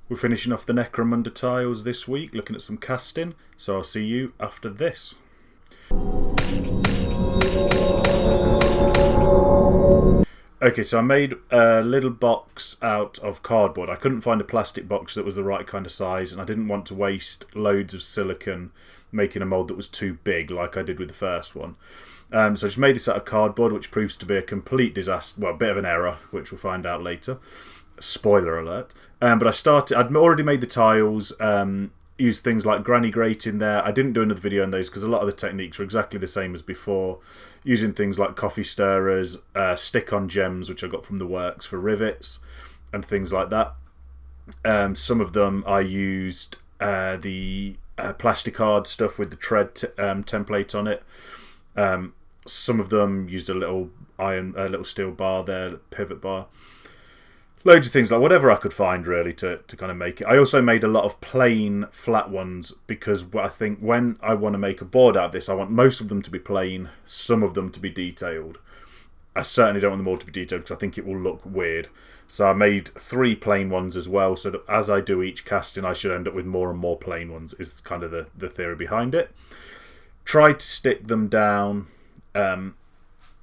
We're finishing off the Necromunda tiles this week, looking at some casting, so I'll see you after this. Okay, so I made a little box out of cardboard. I couldn't find a plastic box that was the right kind of size, and I didn't want to waste loads of silicone making a mould that was too big like I did with the first one. So I just made this out of cardboard, which proves to be a complete disaster, well, a bit of an error, which we'll find out later. Spoiler alert. But I'd already made the tiles, used things like granny grate in there. I didn't do another video on those because a lot of the techniques were exactly the same as before. Using things like coffee stirrers, stick-on gems, which I got from the works for rivets, and things like that. Some of them I used the plasticard stuff with the tread template on it. Some of them used a little steel bar there, pivot bar. Loads of things, like whatever I could find really to kind of make it. I also made a lot of plain flat ones because I think when I want to make a board out of this, I want most of them to be plain, some of them to be detailed. I certainly don't want them all to be detailed because I think it will look weird. So I made 3 plain ones as well, so that as I do each casting I should end up with more and more plain ones, is kind of the theory behind it. Tried to stick them down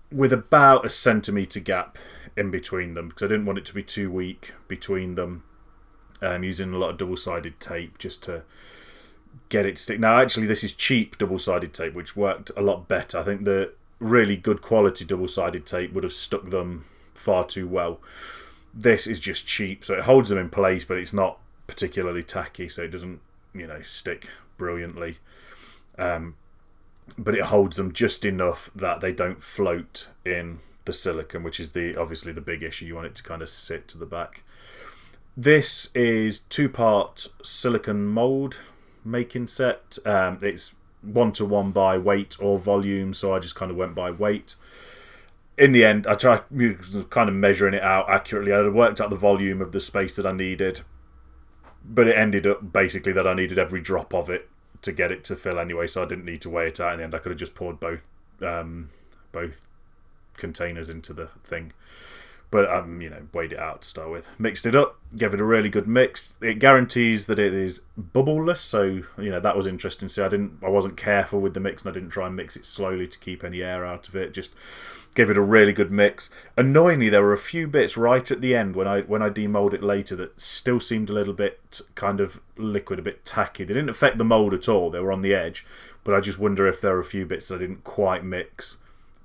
with about a centimetre gap in between them because I didn't want it to be too weak between them. Using a lot of double-sided tape just to get it to stick. Now actually this is cheap double-sided tape, which worked a lot better. I think the really good quality double-sided tape would have stuck them far too well. This is just cheap, so it holds them in place, but it's not particularly tacky, so it doesn't, stick brilliantly. But it holds them just enough that they don't float in the silicone, which is obviously the big issue. You want it to kind of sit to the back. This is 2-part silicone mould making set. It's 1-to-1 by weight or volume, so I just kind of went by weight. In the end, I tried kind of measuring it out accurately. I had worked out the volume of the space that I needed, but it ended up basically that I needed every drop of it to get it to fill anyway, so I didn't need to weigh it out in the end. I could have just poured both containers into the thing, but weighed it out to start with, mixed it up, gave it a really good mix. It guarantees that it is bubbleless, so that was interesting. See, I wasn't careful with the mix, and I didn't try and mix it slowly to keep any air out of it. Just gave it a really good mix. Annoyingly, there were a few bits right at the end when I demold it later that still seemed a little bit kind of liquid, a bit tacky. They didn't affect the mold at all, they were on the edge, but I just wonder if there are a few bits that I didn't quite mix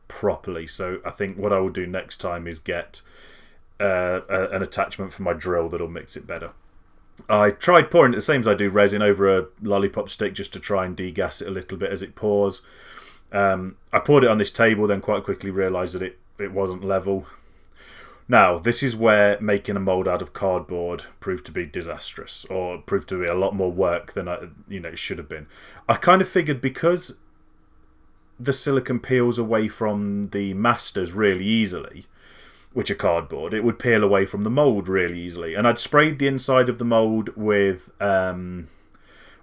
properly. So I think what I will do next time is get an attachment for my drill that'll mix it better. I tried pouring it the same as I do resin over a lollipop stick just to try and degas it a little bit as it pours. I poured it on this table, then quite quickly realised that it wasn't level. Now, this is where making a mould out of cardboard proved to be disastrous, or proved to be a lot more work than it should have been. I kind of figured because the silicone peels away from the masters really easily, which are cardboard, it would peel away from the mould really easily. And I'd sprayed the inside of the mould with, or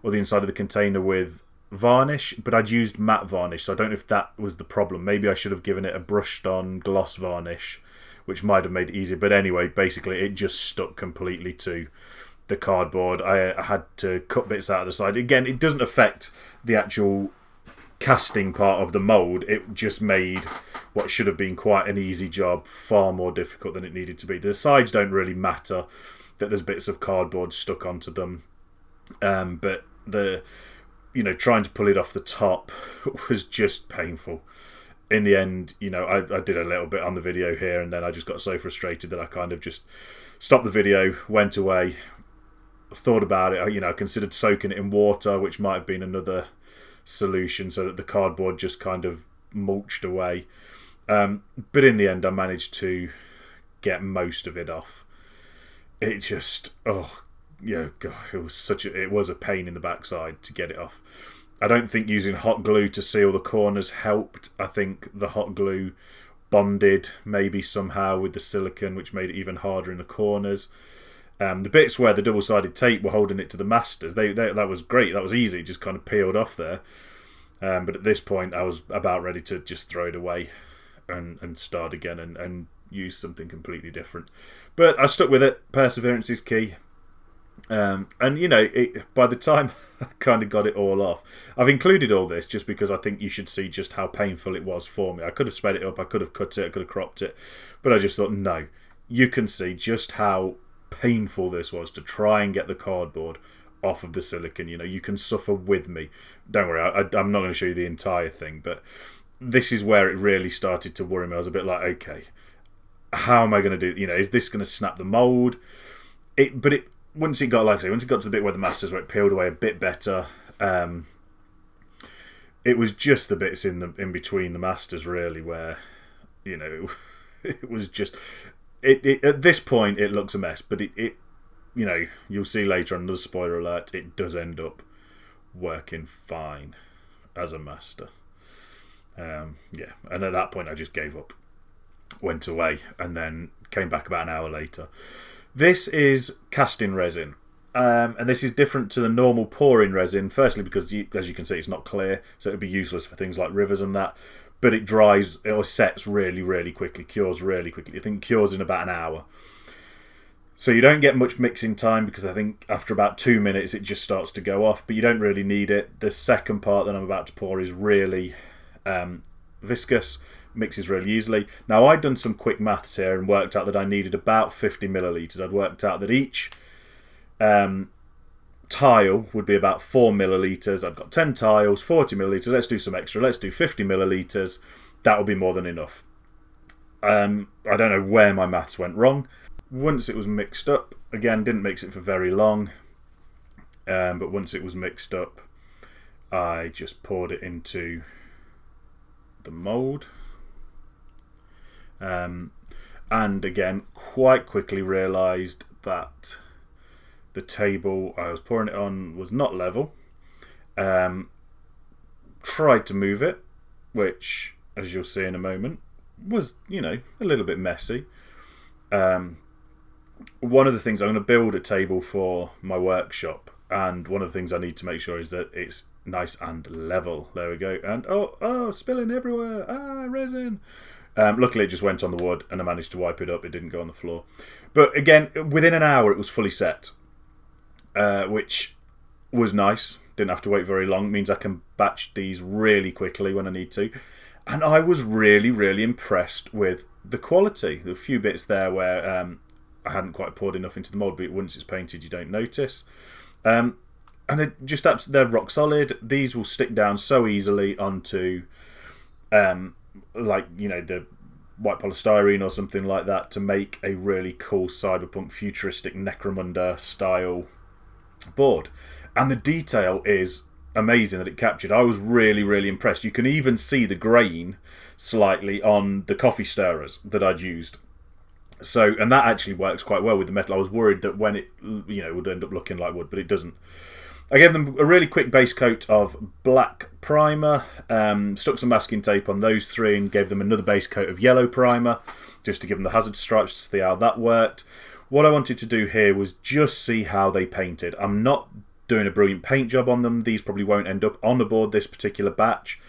the inside of the container with varnish, but I'd used matte varnish, so I don't know if that was the problem. Maybe I should have given it a brushed on gloss varnish, which might have made it easier. But anyway, basically it just stuck completely to the cardboard. I had to cut bits out of the side. Again, it doesn't affect the actual casting part of the mould. It just made what should have been quite an easy job far more difficult than it needed to be. The sides don't really matter, that there's bits of cardboard stuck onto them, but the trying to pull it off the top was just painful. In the end, I did a little bit on the video here, and then I just got so frustrated that I kind of just stopped the video, went away, thought about it. I considered soaking it in water, which might have been another solution, so that the cardboard just kind of mulched away. But in the end, I managed to get most of it off. It just, gosh, it was a pain in the backside to get it off. I don't think using hot glue to seal the corners helped. I think the hot glue bonded maybe somehow with the silicone, which made it even harder in the corners. The bits where the double-sided tape were holding it to the masters, that was great. That was easy, it just kind of peeled off there. But at this point, I was about ready to just throw it away and start again and use something completely different. But I stuck with it. Perseverance is key. And you know, by the time I kind of got it all off, I've included all this just because I think you should see just how painful it was for me. I could have sped it up, I could have cut it, I could have cropped it, but I just thought, no, you can see just how painful this was to try and get the cardboard off of the silicone. You know, you can suffer with me. Don't worry, I'm not going to show you the entire thing, but this is where it really started to worry me. I was a bit like, okay, how am I going to do? You know, is this going to snap the mold? But once it got, like I say, once it got to the bit where the masters were, it peeled away a bit better. It was just the bits in between the masters really where, you know, it was just at this point it looks a mess, but it you know, you'll see later on, another spoiler alert, it does end up working fine as a master. Yeah, and at that point I just gave up, went away, and then came back about an hour later. This is casting resin, and this is different to the normal pouring resin, firstly because, as you can see, it's not clear, so it would be useless for things like rivers and that, but it dries, or sets really, really quickly, cures really quickly. I think it cures in about an hour. So you don't get much mixing time because I think after about 2 minutes it just starts to go off, but you don't really need it. The second part that I'm about to pour is really viscous, mixes really easily. Now I'd done some quick maths here and worked out that I needed about 50 millilitres. I'd worked out that each tile would be about 4 millilitres. I've got 10 tiles, 40 millilitres. Let's do some extra. Let's do 50 millilitres. That will be more than enough. I don't know where my maths went wrong. Once it was mixed up, again, didn't mix it for very long, but once it was mixed up, I just poured it into the mould. And again, quite quickly realised that the table I was pouring it on was not level. Tried to move it, which, as you'll see in a moment, was, you know, a little bit messy. One of the things, I'm going to build a table for my workshop, and one of the things I need to make sure is that it's nice and level. There we go. And oh, spilling everywhere. Resin. Luckily it just went on the wood and I managed to wipe it up. It didn't go on the floor. But again, within an hour it was fully set, which was nice. Didn't have to wait very long. It means I can batch these really quickly when I need to. And I was really, really impressed with the quality. There were a few bits there where I hadn't quite poured enough into the mould, but once it's painted you don't notice. And they're rock solid. These will stick down so easily onto like, you know, the white polystyrene or something like that to make a really cool cyberpunk futuristic Necromunda style board. And the detail is amazing that it captured. I was really, really impressed. You can even see the grain slightly on the coffee stirrers that I'd used. So, and that actually works quite well with the metal. I was worried that when it, you know, would end up looking like wood, but it doesn't. I gave them a really quick base coat of black primer, stuck some masking tape on those three and gave them another base coat of yellow primer just to give them the hazard stripes to see how that worked. What I wanted to do here was just see how they painted. I'm not doing a brilliant paint job on them. These probably won't end up on the board, this particular batch.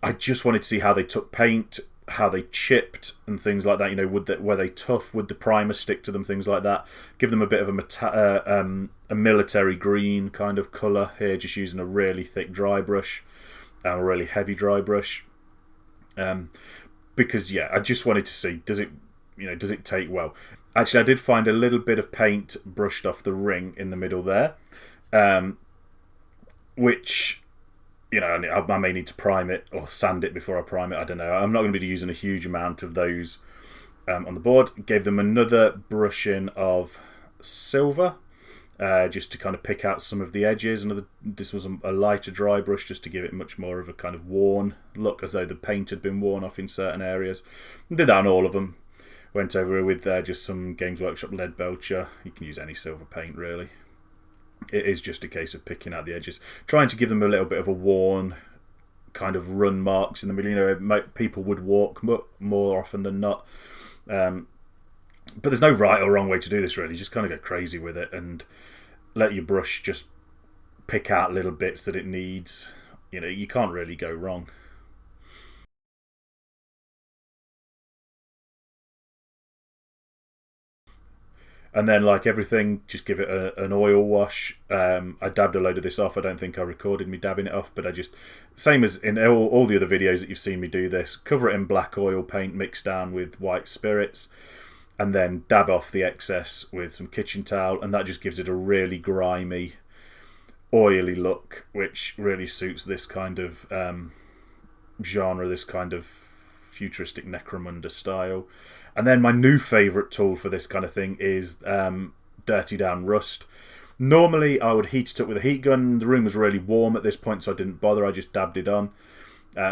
I just wanted to see how they took paint, how they chipped and things like that. You know, were they tough? Would the primer stick to them? Things like that. Give them a bit of a military green kind of colour here, just using a really thick dry brush, a really heavy dry brush. Because yeah, I just wanted to see, does it take well? Actually, I did find a little bit of paint brushed off the ring in the middle there, which, you know, I may need to prime it or sand it before I prime it. I don't know. I'm not going to be using a huge amount of those on the board. Gave them another brushing of silver just to kind of pick out some of the edges. This was a lighter dry brush just to give it much more of a kind of worn look, as though the paint had been worn off in certain areas. Did that on all of them. Went over with just some Games Workshop lead belcher. You can use any silver paint really. It is just a case of picking out the edges, trying to give them a little bit of a worn kind of run marks in the middle. You know, people would walk more often than not. But there's no right or wrong way to do this really. Just kind of go crazy with it and let your brush just pick out little bits that it needs. You know, you can't really go wrong. And then, like everything, just give it an oil wash. I dabbed a load of this off. I don't think I recorded me dabbing it off, but I just, same as in all the other videos that you've seen me do this, cover it in black oil paint mixed down with white spirits, and then dab off the excess with some kitchen towel, and that just gives it a really grimy, oily look, which really suits this kind of genre, this kind of futuristic Necromunda style. And then my new favourite tool for this kind of thing is Dirty Down Rust. Normally I would heat it up with a heat gun. The room was really warm at this point, so I didn't bother. I just dabbed it on.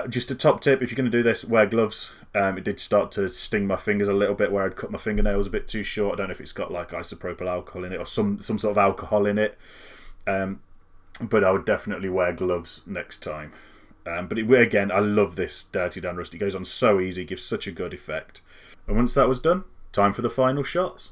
Just a top tip, if you're going to do this, wear gloves. It did start to sting my fingers a little bit where I'd cut my fingernails a bit too short. I don't know if it's got like isopropyl alcohol in it or some sort of alcohol in it. But I would definitely wear gloves next time. But again, I love this Dirty Down Rust. It goes on so easy, gives such a good effect. And once that was done, time for the final shots.